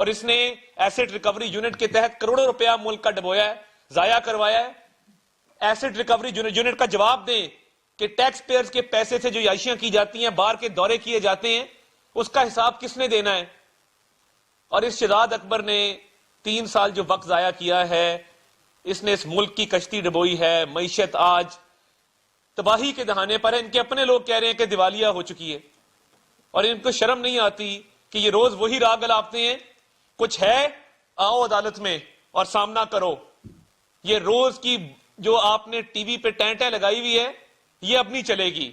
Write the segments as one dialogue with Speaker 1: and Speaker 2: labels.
Speaker 1: اور اس نے asset recovery unit کے تحت کروڑوں روپیہ ملک کا ڈبویا ہے, ضائع کروایا ہے. ایسٹ ریکوری یونٹ کا جواب دیں کہ ٹیکس پیئرز کے پیسے سے جو عیاشیاں کی جاتی ہیں, بار کے دورے کیے جاتے ہیں, اس کا حساب کس نے دینا ہے؟ اور اس شہزاد اکبر نے 3 سال جو وقت ضائع کیا ہے, اس نے اس ملک کی کشتی ڈبوئی ہے. معیشت آج تباہی کے دہانے پر ہے. ان کے اپنے لوگ کہہ رہے ہیں کہ دیوالیہ ہو چکی ہے, اور ان کو شرم نہیں آتی کہ یہ روز وہی راگ گلاپتے ہیں. کچھ ہے, آؤ عدالت میں اور سامنا کرو. یہ روز کی جو آپ نے ٹی وی پہ ٹینٹیں لگائی ہوئی ہے, یہ اب نہیں چلے گی.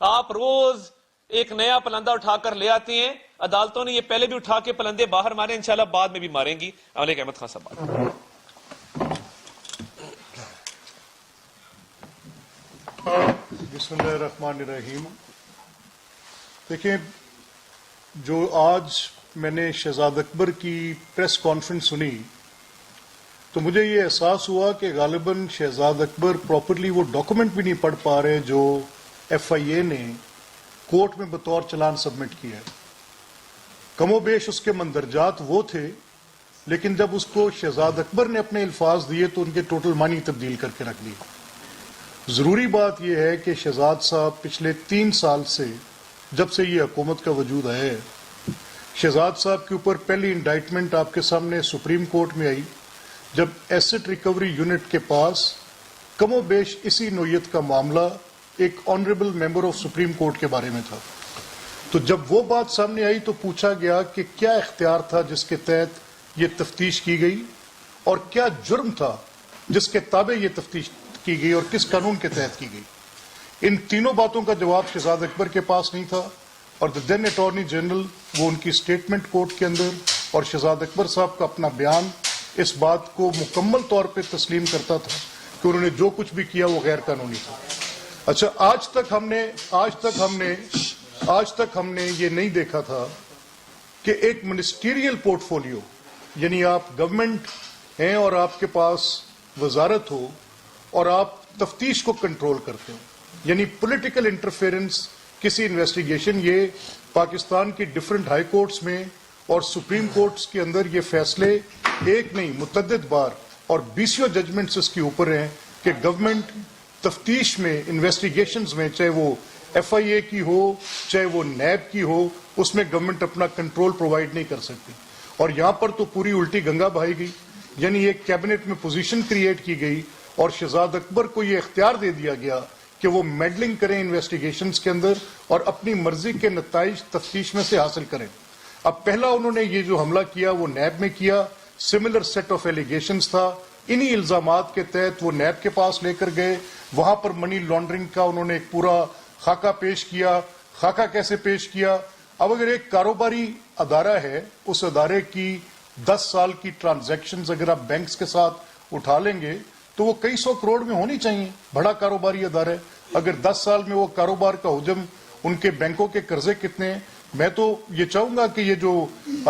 Speaker 1: آپ روز ایک نیا پلندہ اٹھا کر لے آتے ہیں. عدالتوں نے یہ پہلے بھی اٹھا کے پلندے باہر مارے, انشاءاللہ بعد میں بھی ماریں گی. ملک احمد خان صاحب.
Speaker 2: بسم اللہ الرحمن الرحیم. دیکھیں, جو آج میں نے شہزاد اکبر کی پریس کانفرنس سنی تو مجھے یہ احساس ہوا کہ غالباً شہزاد اکبر پراپرلی وہ ڈاکومنٹ بھی نہیں پڑھ پا رہے جو ایف آئی اے نے کورٹ میں بطور چلان سبمٹ کیا ہے. کم و بیش اس کے مندرجات وہ تھے, لیکن جب اس کو شہزاد اکبر نے اپنے الفاظ دیے تو ان کے ٹوٹل معنی تبدیل کر کے رکھ دیے. ضروری بات یہ ہے کہ شہزاد صاحب پچھلے 3 سال سے, جب سے یہ حکومت کا وجود ہے, شہزاد صاحب کے اوپر پہلی انڈائٹمنٹ آپ کے سامنے سپریم کورٹ میں آئی جب ایسٹ ریکوری یونٹ کے پاس کم و بیش اسی نوعیت کا معاملہ ایک honourable member of supreme court کے بارے میں تھا. تو جب وہ بات سامنے آئی تو پوچھا گیا کہ کیا اختیار تھا جس کے تحت یہ تفتیش کی گئی, اور کیا جرم تھا جس کے تابع یہ تفتیش کی گئی, اور کس قانون کے تحت کی گئی. ان تینوں باتوں کا جواب شہزاد اکبر کے پاس نہیں تھا, اور دین اٹارنی جنرل وہ ان کی سٹیٹمنٹ کورٹ کے اندر, اور شہزاد اکبر صاحب کا اپنا بیان اس بات کو مکمل طور پہ تسلیم کرتا تھا کہ انہوں نے جو کچھ بھی کیا وہ غیر قانونی تھا. اچھا, آج تک ہم نے یہ نہیں دیکھا تھا کہ ایک منسٹیریل پورٹ فولیو, یعنی آپ گورنمنٹ ہیں اور آپ کے پاس وزارت ہو اور آپ تفتیش کو کنٹرول کرتے ہو, یعنی پولیٹیکل انٹرفیئرنس کسی انویسٹیگیشن. یہ پاکستان کی ڈیفرنٹ ہائی کورٹس میں اور سپریم کورٹس کے اندر یہ فیصلے ایک نہیں متعدد بار اور 20 ججمنٹس اس کے اوپر ہیں کہ گورنمنٹ تفتیش میں, انویسٹیگیشنز میں, چاہے وہ ایف آئی اے کی ہو چاہے وہ نیب کی ہو, اس میں گورنمنٹ اپنا کنٹرول پرووائڈ نہیں کر سکتی. اور یہاں پر تو پوری الٹی گنگا بہائی گئی, یعنی ایک کیبنٹ میں پوزیشن کریٹ کی گئی اور شہزاد اکبر کو یہ اختیار دے دیا گیا کہ وہ میڈلنگ کریں انویسٹیگیشنز کے اندر اور اپنی مرضی کے نتائج تفتیش میں سے حاصل کریں. اب پہلا انہوں نے یہ جو حملہ کیا وہ نیب میں کیا, سملر سیٹ آف ایلیگیشنز تھا, انہی الزامات کے تحت وہ نیب کے پاس لے کر گئے, وہاں پر منی لانڈرنگ کا انہوں نے ایک پورا خاکہ پیش کیا. خاکہ کیسے پیش کیا؟ اب اگر ایک کاروباری ادارہ ہے, اس ادارے کی 10 سال کی ٹرانزیکشنز اگر آپ بینکس کے ساتھ اٹھا لیں گے تو وہ کئی 100 کروڑ میں ہونی چاہیے. بڑا کاروباری ادارہ ہے, اگر 10 سال میں وہ کاروبار کا حجم, ان کے بینکوں کے قرضے کتنے ہیں. میں تو یہ چاہوں گا کہ یہ جو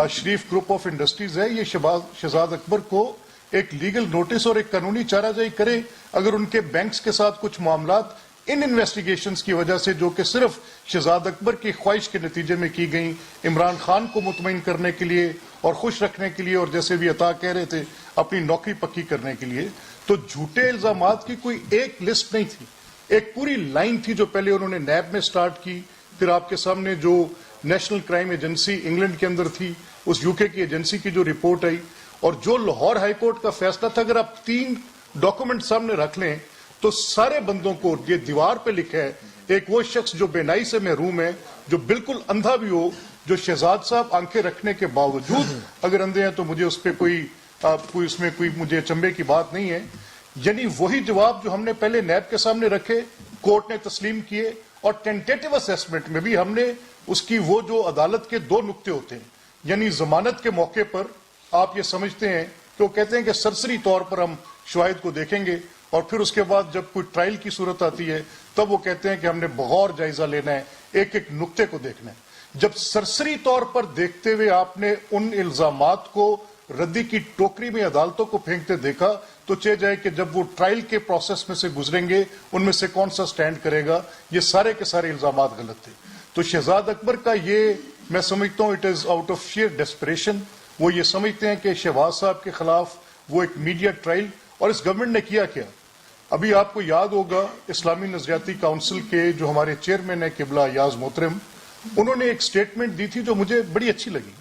Speaker 2: شریف گروپ آف انڈسٹریز ہے, یہ شہزاد اکبر کو ایک لیگل نوٹس اور ایک قانونی چارہ جائی کرے اگر ان کے بینکس کے ساتھ کچھ معاملات ان انویسٹیگیشنز کی وجہ سے, جو کہ صرف شہزاد اکبر کی خواہش کے نتیجے میں کی گئیں, عمران خان کو مطمئن کرنے کے لیے اور خوش رکھنے کے لیے, اور جیسے بھی عطا کہہ رہے تھے اپنی نوکری پکی کرنے کے لیے. تو جھوٹے الزامات کی کوئی ایک لسٹ نہیں تھی, ایک پوری لائن تھی جو پہلے انہوں نے نیب میں سٹارٹ کی, پھر آپ کے سامنے جو نیشنل کرائم ایجنسی انگلینڈ کے اندر تھی, اس یو کے کی ایجنسی کی جو رپورٹ آئی, اور جو لاہور ہائی کورٹ کا فیصلہ تھا. اگر آپ 3 ڈاکومنٹ سامنے رکھ لیں تو سارے بندوں کو یہ دیوار پہ لکھا ہے, ایک وہ شخص جو بینائی سے محروم ہے, جو بالکل اندھا بھی ہو, جو شہزاد صاحب آنکھیں رکھنے کے باوجود اگر اندھے ہیں تو مجھے اس پہ کوئی اس میں کوئی مجھے چمبے کی بات نہیں ہے. یعنی وہی جواب جو ہم نے پہلے نیب کے سامنے رکھے, کورٹ نے تسلیم کیے, اور ٹینٹیٹو اسیسمنٹ میں بھی ہم نے اس کی وہ جو عدالت کے 2 نقطے ہوتے ہیں, یعنی ضمانت کے موقع پر آپ یہ سمجھتے ہیں کہ وہ کہتے ہیں کہ سرسری طور پر ہم شواہد کو دیکھیں گے, اور پھر اس کے بعد جب کوئی ٹرائل کی صورت آتی ہے تب وہ کہتے ہیں کہ ہم نے بغور جائزہ لینا ہے, ایک ایک نقطے کو دیکھنا ہے. جب سرسری طور پر دیکھتے ہوئے آپ نے ان الزامات کو ردی کی ٹوکری میں عدالتوں کو پھینکتے دیکھا تو چہ جائے کہ جب وہ ٹرائل کے پروسیس میں سے گزریں گے ان میں سے کون سا سٹینڈ کرے گا. یہ سارے کے سارے الزامات غلط تھے. تو شہزاد اکبر کا یہ میں سمجھتا ہوں it is out of share desperation, وہ یہ سمجھتے ہیں کہ شہباز صاحب کے خلاف وہ ایک میڈیا ٹرائل، اور اس گورنمنٹ نے کیا کیا؟ ابھی آپ کو یاد ہوگا اسلامی نظریاتی کونسل کے جو ہمارے چیئرمین ہیں قبلہ ایاز محترم، انہوں نے ایک سٹیٹمنٹ دی تھی جو مجھے بڑی اچھی لگی،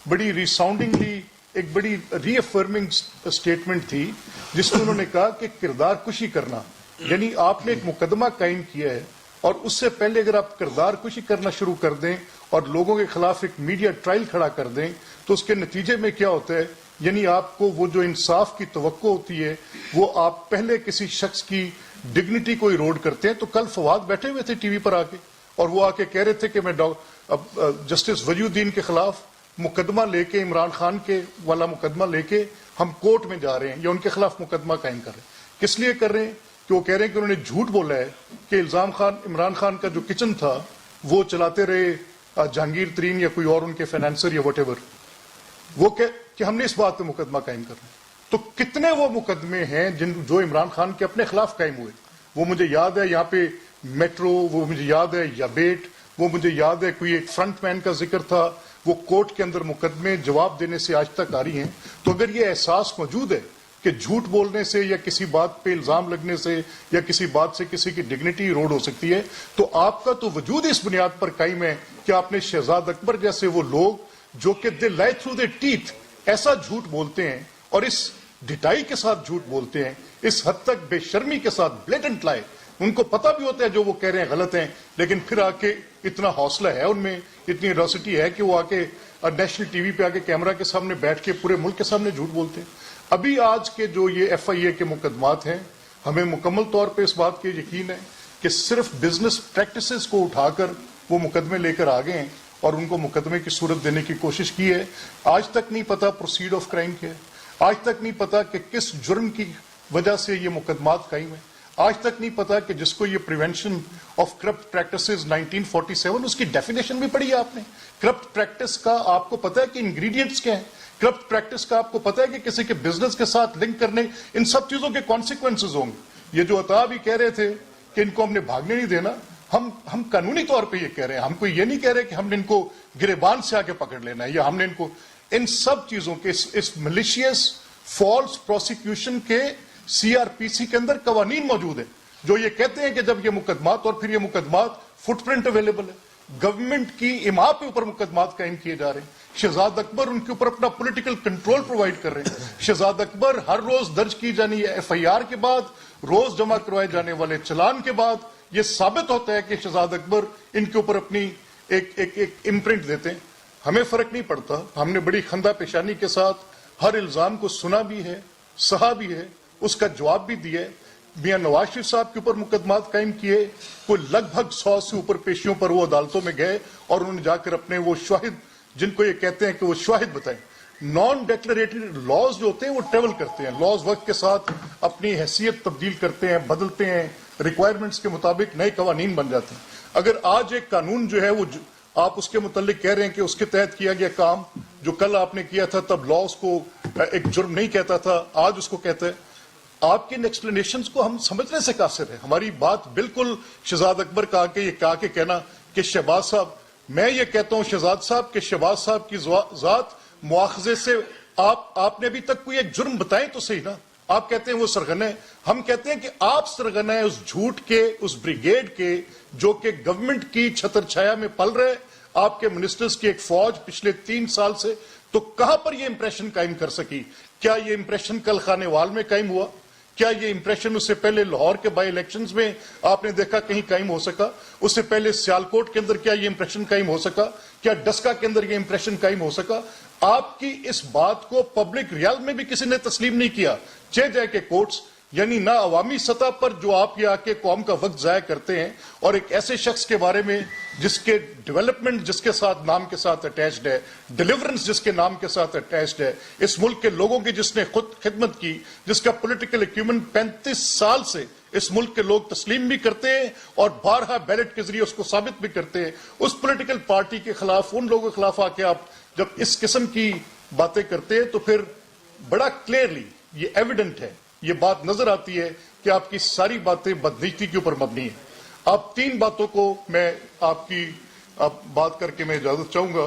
Speaker 2: بڑی ریساؤنڈنگلی ایک بڑی ری افرمنگ سٹیٹمنٹ تھی، جس میں انہوں نے کہا کہ کردار کشی کرنا، یعنی آپ نے ایک مقدمہ قائم کیا ہے اور اس سے پہلے اگر آپ کردار کشی کرنا شروع کر دیں اور لوگوں کے خلاف ایک میڈیا ٹرائل کھڑا کر دیں تو اس کے نتیجے میں کیا ہوتا ہے، یعنی آپ کو وہ جو انصاف کی توقع ہوتی ہے وہ آپ پہلے کسی شخص کی ڈگنیٹی کو ایروڈ کرتے ہیں۔ تو کل فواد بیٹھے ہوئے تھے ٹی وی پر آ کے اور وہ آ کے کہہ رہے تھے کہ میں جسٹس ولی الدین کے خلاف مقدمہ لے کے، عمران خان کے والا مقدمہ لے کے ہم کورٹ میں جا رہے ہیں یا ان کے خلاف مقدمہ قائم کر رہے ہیں۔ کس لیے کر رہے ہیں؟ کہ وہ کہہ رہے ہیں کہ انہوں نے جھوٹ بولا ہے کہ عمران خان کا جو کچن تھا وہ چلاتے رہے جہانگیر ترین یا کوئی اور ان کے فائنانسر یا وٹ ایور، وہ کہ ہم نے اس بات پہ مقدمہ قائم کرنا ہے۔ تو کتنے وہ مقدمے ہیں جو عمران خان کے اپنے خلاف قائم ہوئے؟ وہ مجھے یاد ہے یہاں پہ میٹرو، وہ مجھے یاد ہے یا بیٹ، وہ مجھے یاد ہے کوئی ایک فرنٹ مین کا ذکر تھا، وہ کورٹ کے اندر مقدمے جواب دینے سے آج تک آ رہی ہیں۔ تو اگر یہ احساس موجود ہے کہ جھوٹ بولنے سے یا کسی بات پہ الزام لگنے سے یا کسی بات سے کسی کی ڈگنیٹی ایروڈ ہو سکتی ہے، تو آپ کا تو وجود اس بنیاد پر قائم ہے کہ آپ نے شہزاد اکبر جیسے وہ لوگ جو کہ دے لائی تھرو دے ٹیتھ ایسا جھوٹ بولتے ہیں اور اس ڈٹائی کے ساتھ جھوٹ بولتے ہیں، اس حد تک بے شرمی کے ساتھ بلیٹنٹ لائے، ان کو پتہ بھی ہوتا ہے جو وہ کہہ رہے ہیں غلط ہیں، لیکن پھر آ کے اتنا حوصلہ ہے ان میں، اتنی ایروسٹی ہے کہ وہ آ کے نیشنل ٹی وی پہ آ کے کیمرہ کے سامنے بیٹھ کے پورے ملک کے سامنے جھوٹ بولتے ہیں۔ ابھی آج کے جو یہ ایف آئی اے کے مقدمات ہیں، ہمیں مکمل طور پہ اس بات کے یقین ہے کہ صرف بزنس پریکٹسز کو اٹھا کر وہ مقدمے لے کر آگے ہیں اور ان کو مقدمے کی صورت دینے کی کوشش کی ہے۔ آج تک نہیں پتا پروسیڈ آف کرائم کیا ہے، آج تک نہیں پتا کہ کس جرم کی وجہ سے یہ مقدمات قائم ہیں، آج تک نہیں پتا کہ جس کو یہ پریونشن آف کرپٹ پریکٹسز 1947 اس کی ڈیفینیشن بھی پڑھی ہے آپ نے۔ کرپٹ پریکٹس کا آپ کو پتا ہے کہ انگریڈینٹس کیا ہیں، کرپٹ پریکٹس کا آپ کو پتا ہے کہ کسی کے بزنس کے ساتھ لنک کرنے، ان سب چیزوں کے کانسیکوینسز ہوں گے۔ یہ جو عطا بھی کہہ رہے تھے کہ ان کو ہم نے بھاگنے نہیں دینا، ہم قانونی طور پہ یہ کہہ رہے ہیں، ہم کو یہ نہیں کہہ رہے کہ ہم نے ان کو گریبان سے آ کے پکڑ لینا ہے یا ہم نے ان کو، ان سب چیزوں کے اس ملیشیس فالس پروسیکیوشن کے سی آر پی سی کے اندر قوانین موجود ہیں جو یہ کہتے ہیں کہ جب یہ مقدمات، اور پھر یہ مقدمات فٹ پرنٹ اویلیبل ہے، گورنمنٹ کی اما کے اوپر مقدمات قائم کیے جا رہے ہیں، شہزاد اکبر ان کے اوپر اپنا پولیٹیکل کنٹرول پرووائڈ کر رہے ہیں، شہزاد اکبر ہر روز درج کی جانی ہے ایف آئی آر کے بعد، روز جمع کروائے جانے والے چلان کے بعد یہ ثابت ہوتا ہے کہ شہزاد اکبر ان کے اوپر اپنی ایک امپرنٹ دیتے ہیں۔ ہمیں فرق نہیں پڑتا، ہم نے بڑی خندہ پیشانی کے ساتھ ہر الزام کو سنا بھی ہے، سہا بھی ہے، اس کا جواب بھی دیا ہے۔ میاں نواز شریف صاحب کے اوپر مقدمات قائم کیے، کوئی لگ بھگ 100 سے اوپر پیشیوں پر وہ عدالتوں میں گئے اور انہوں نے جا کر اپنے وہ شواہد، جن کو یہ کہتے ہیں کہ وہ شواہد بتائیں۔ نان ڈیکلریٹری لاز جو ہوتے ہیں وہ ٹریول کرتے ہیں، لاز وقت کے ساتھ اپنی حیثیت تبدیل کرتے ہیں، بدلتے ہیں، ریکوائرمنٹس کے مطابق نئے قوانین بن جاتے ہیں۔ اگر آج ایک قانون جو ہے وہ آپ اس کے متعلق کہہ رہے ہیں کہ اس کے تحت کیا گیا کام جو کل آپ نے کیا تھا تب لاز کو ایک جرم نہیں کہتا تھا، آج اس کو کہتا ہے، آپ کی ان ایکسپلینیشنز کو ہم سمجھنے سے قاصر ہے۔ ہماری بات بالکل شہزاد اکبر کا یہ کہا کہ کہنا کہ شہباز صاحب، میں یہ کہتا ہوں شہزاد صاحب کہ شہباز صاحب کی ذات مواخذے سے آپ نے ابھی تک کوئی ایک جرم بتائیں تو صحیح نا۔ آپ کہتے ہیں وہ سرغنہ ہے، ہم کہتے ہیں کہ آپ سرغنہ ہیں اس جھوٹ کے، اس بریگیڈ کے جو کہ گورنمنٹ کی چھتر چھایا میں پل رہے، آپ کے منسٹرز کی ایک فوج پچھلے 3 سال سے، تو کہاں پر یہ امپریشن قائم کر سکی؟ کیا یہ امپریشن کل خانے وال میں قائم ہوا؟ کیا یہ امپریشن اس سے پہلے لاہور کے بائی الیکشنز میں آپ نے دیکھا کہیں قائم ہو سکا؟ اس سے پہلے سیالکوٹ کے اندر کیا یہ امپریشن قائم ہو سکا؟ کیا ڈسکا کے اندر یہ امپریشن قائم ہو سکا؟ آپ کی اس بات کو پبلک ریال میں بھی کسی نے تسلیم نہیں کیا، چہ جائے کہ کورٹس، یعنی نہ عوامی سطح پر جو آپ یہ آ کے قوم کا وقت ضائع کرتے ہیں اور ایک ایسے شخص کے بارے میں جس کے ڈیولپمنٹ جس کے ساتھ نام کے ساتھ اٹیچڈ ہے، ڈیلیورنس جس کے نام کے ساتھ اٹیچڈ ہے، اس ملک کے لوگوں کی جس نے خود خدمت کی، جس کا پولیٹیکل ایکیومنٹ 35 سال سے اس ملک کے لوگ تسلیم بھی کرتے ہیں اور بارہا بیلٹ کے ذریعے اس کو ثابت بھی کرتے ہیں، اس پولیٹیکل پارٹی کے خلاف، ان لوگوں کے خلاف آ کے آپ جب اس قسم کی باتیں کرتے ہیں تو پھر بڑا کلیئرلی یہ ایویڈنٹ ہے، یہ بات نظر آتی ہے کہ آپ کی ساری باتیں بدنیتی کے اوپر مبنی ہیں۔ آپ 3 باتوں کو میں آپ کی بات کر کے میں اجازت چاہوں گا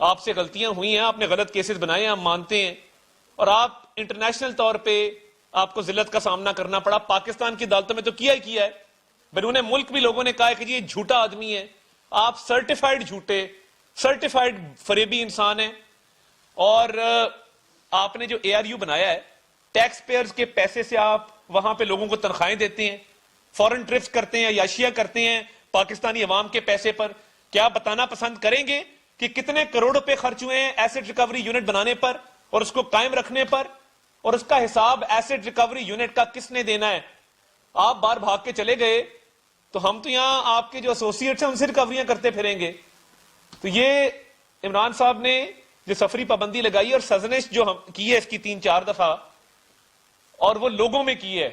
Speaker 1: آپ سے غلطیاں ہوئی ہیں, آپ نے غلط کیسز بنائے ہیں, ہم مانتے ہیں, اور آپ انٹرنیشنل طور پہ آپ کو ذلت کا سامنا کرنا پڑا. پاکستان کی عدالتوں میں تو کیا ہی کیا ہے, بیرون ملک بھی لوگوں نے کہا ہے کہ یہ جھوٹا آدمی ہے. آپ سرٹیفائیڈ جھوٹے, سرٹیفائیڈ فریبی انسان ہیں. اور آپ نے جو اے آر یو بنایا ہے, ٹیکس پیئرز کے پیسے سے آپ وہاں پہ لوگوں کو تنخواہیں دیتے ہیں, فورن ٹرپس کرتے ہیں, عیاشیاں کرتے ہیں پاکستانی عوام کے پیسے پر. کیا بتانا پسند کریں گے کہ کتنے کروڑ روپے خرچ ہوئے ہیں ایسٹ ریکوری یونٹ بنانے پر اور اس کو قائم رکھنے پر, اور اس کا حساب ایسٹ ریکوری یونٹ کا کس نے دینا ہے؟ آپ باہر بھاگ کے چلے گئے تو ہم تو یہاں آپ کے جو ایسوسیٹس ہیں ان سے ریکوریاں کرتے پھریں گے. تو یہ عمران صاحب نے جو سفری پابندی لگائی اور سزنش جو ہم کی ہے اس کی 3-4 دفعہ, اور وہ لوگوں میں کی ہے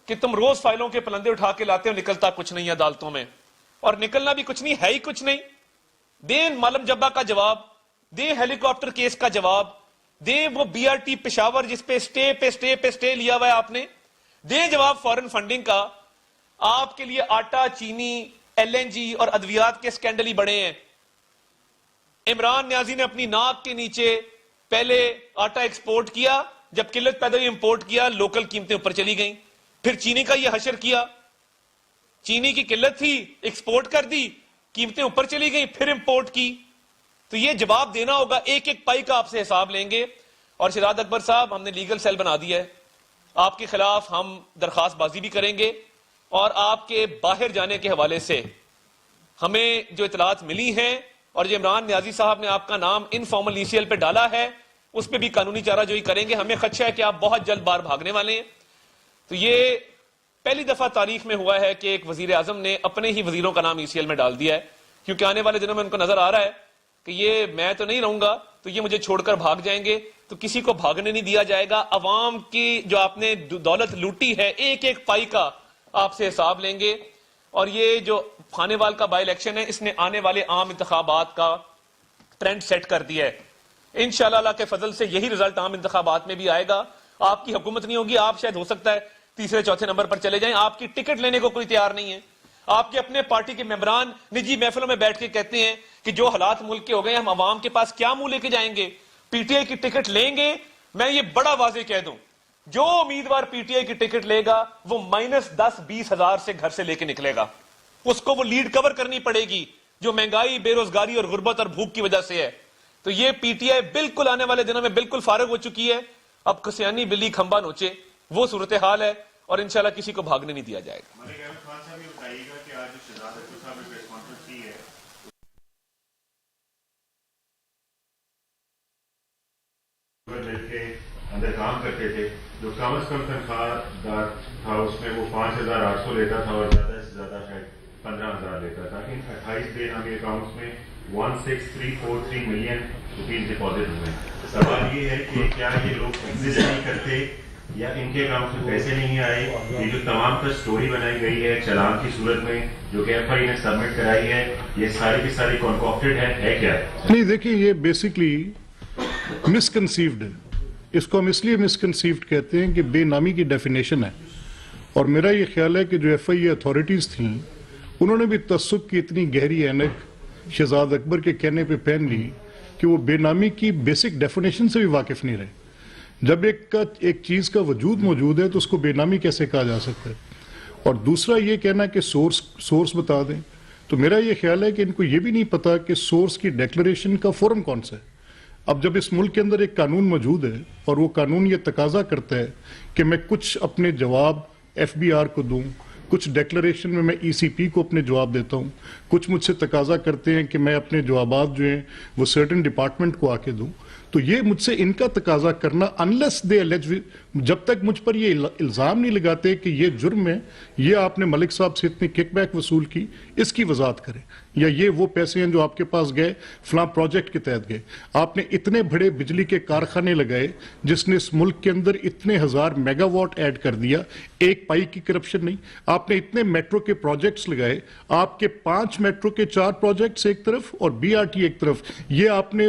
Speaker 1: کہ تم روز فائلوں کے پلندے اٹھا کے لاتے ہو, نکلتا کچھ نہیں ہے عدالتوں میں, اور نکلنا بھی کچھ نہیں ہے ہی کچھ نہیں. دیں معلم جبا کا جواب, دیں ہیلی کاپٹر کیس کا جواب, دیں وہ بی آر ٹی پشاور جس پہ سٹے لیا ہوا ہے آپ نے, دیں جواب فورن فنڈنگ کا. آپ کے لیے آٹا, چینی, ایل این جی اور ادویات کے سکینڈل ہی بڑے ہیں. عمران نیازی نے اپنی ناک کے نیچے پہلے آٹا ایکسپورٹ کیا, جب قلت پیدا ہوئی امپورٹ کیا, لوکل قیمتیں اوپر چلی گئیں. پھر چینی کا یہ حشر کیا, چینی کی قلت تھی, ایکسپورٹ کر دی, قیمتیں اوپر چلی گئیں, پھر امپورٹ کی. تو یہ جواب دینا ہوگا, ایک ایک پائی کا آپ سے حساب لیں گے. اور شہزاد اکبر صاحب, ہم نے لیگل سیل بنا دیا ہے, آپ کے خلاف ہم درخواست بازی بھی کریں گے, اور آپ کے باہر جانے کے حوالے سے ہمیں جو اطلاعات ملی ہیں اور جو عمران نیازی صاحب نے آپ کا نام انفارمل ای سی ایل پہ ڈالا ہے اس پہ بھی قانونی چارہ جوئی کریں گے. ہمیں خدشہ ہے کہ آپ بہت جلد باہر بھاگنے والے ہیں. تو یہ پہلی دفعہ تاریخ میں ہوا ہے کہ ایک وزیر اعظم نے اپنے ہی وزیروں کا نام ای سی ایل میں ڈال دیا ہے, کیونکہ آنے والے دنوں میں ان کو نظر آ رہا ہے کہ یہ میں تو نہیں رہوں گا تو یہ مجھے چھوڑ کر بھاگ جائیں گے, تو کسی کو بھاگنے نہیں دیا جائے گا. عوام کی جو آپ نے دولت لوٹی ہے ایک ایک پائی کا آپ سے حساب لیں گے. اور یہ جو خانے وال کا بائی الیکشن ہے اس نے آنے والے عام انتخابات کا ٹرینڈ سیٹ کر دیا ہے. انشاءاللہ اللہ کے فضل سے یہی رزلٹ عام انتخابات میں بھی آئے گا. آپ کی حکومت نہیں ہوگی, آپ شاید ہو سکتا ہے تیسرے چوتھے نمبر پر چلے جائیں, آپ کی ٹکٹ لینے کو کوئی تیار نہیں ہے. آپ کے اپنے پارٹی کے ممبران نجی محفلوں میں بیٹھ کے کہتے ہیں کہ جو حالات ملک کے ہو گئے ہم عوام کے پاس کیا منہ لے کے جائیں گے, پی ٹی آئی کی ٹکٹ لیں گے. میں یہ بڑا واضح کہہ دوں, جو امیدوار پی ٹی آئی کی ٹکٹ لے گا وہ -10-20 ہزار سے گھر سے لے کے نکلے گا. اس کو وہ لیڈ کور کرنی پڑے گی جو مہنگائی, بے روزگاری اور غربت اور بھوک کی وجہ سے ہے. تو یہ پی ٹی آئی بالکل آنے والے دنوں میں بالکل فارغ ہو چکی ہے. اب کسیانی بلی کھمبا نوچے, وہ صورتحال ہے, اور انشاءاللہ کسی کو بھاگنے نہیں دیا جائے گا.
Speaker 3: اندر کام کرتے تھے, جو کم از کم تنخواہ دار تھا اس میں وہ 5,800 لیتا تھا, اور زیادہ سے زیادہ شاید 15,000 لیتا تھا. ان 28 بے نامی اکاؤنٹس میں 16,343 ملین روپیز ڈپازٹ ہوئے. سوال یہ ہے کہ کیا یہ لوگ ایگزسٹ نہیں کرتے یا ان کے اکاؤنٹ میں پیسے نہیں آئے؟ یہ جو تمام تر سٹوری بنائی گئی ہے چلان کی صورت میں جو کہ ایف آئی نے سبمٹ کرائی ہے, یہ ساری کی ساری کنکاکٹڈ ہے کیا؟
Speaker 2: نہیں, دیکھیں یہ بیسکلی مسکنسیوڈ ہے. اس کو ہم اس لیے مسکنسیوڈ کہتے ہیں کہ بے نامی کی ڈیفینیشن ہے, اور میرا یہ خیال ہے کہ جو ایف آئی اے اتھارٹیز تھیں انہوں نے بھی تعصب کی اتنی گہری اینک شہزاد اکبر کے کہنے پہ پہن لی کہ وہ بے نامی کی بیسک ڈیفینیشن سے بھی واقف نہیں رہے. جب ایک چیز کا وجود موجود ہے تو اس کو بے نامی کیسے کہا جا سکتا ہے؟ اور دوسرا یہ کہنا کہ سورس بتا دیں, تو میرا یہ خیال ہے کہ ان کو یہ بھی نہیں پتا کہ سورس کی ڈیکلریشن کا فورم کون سا ہے. اب جب اس ملک کے اندر ایک قانون موجود ہے اور وہ قانون یہ تقاضا کرتا ہے کہ میں کچھ اپنے جواب ایف بی آر کو دوں, کچھ ڈیکلریشن میں ای سی پی کو اپنے جواب دیتا ہوں, کچھ مجھ سے تقاضا کرتے ہیں کہ میں اپنے جوابات جو ہیں وہ سرٹن ڈپارٹمنٹ کو آ کے دوں, تو یہ مجھ سے ان کا تقاضا کرنا انلیس دے الج, جب تک مجھ پر یہ الزام نہیں لگاتے کہ یہ جرم ہے, یہ آپ نے ملک صاحب سے اتنی کک بیک وصول کی, اس کی وضاحت کریں, یا یہ وہ پیسے ہیں جو آپ کے پاس گئے فلاں پروجیکٹ کے تحت گئے. آپ نے اتنے بڑے بجلی کے کارخانے لگائے جس نے اس ملک کے اندر اتنے ہزار میگا واٹ ایڈ کر دیا, ایک پائی کی کرپشن نہیں. آپ نے اتنے میٹرو کے پروجیکٹس لگائے, آپ کے 5 میٹرو کے 4 پروجیکٹس ایک طرف اور بی آر ٹی ایک طرف, یہ آپ نے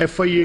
Speaker 2: FIA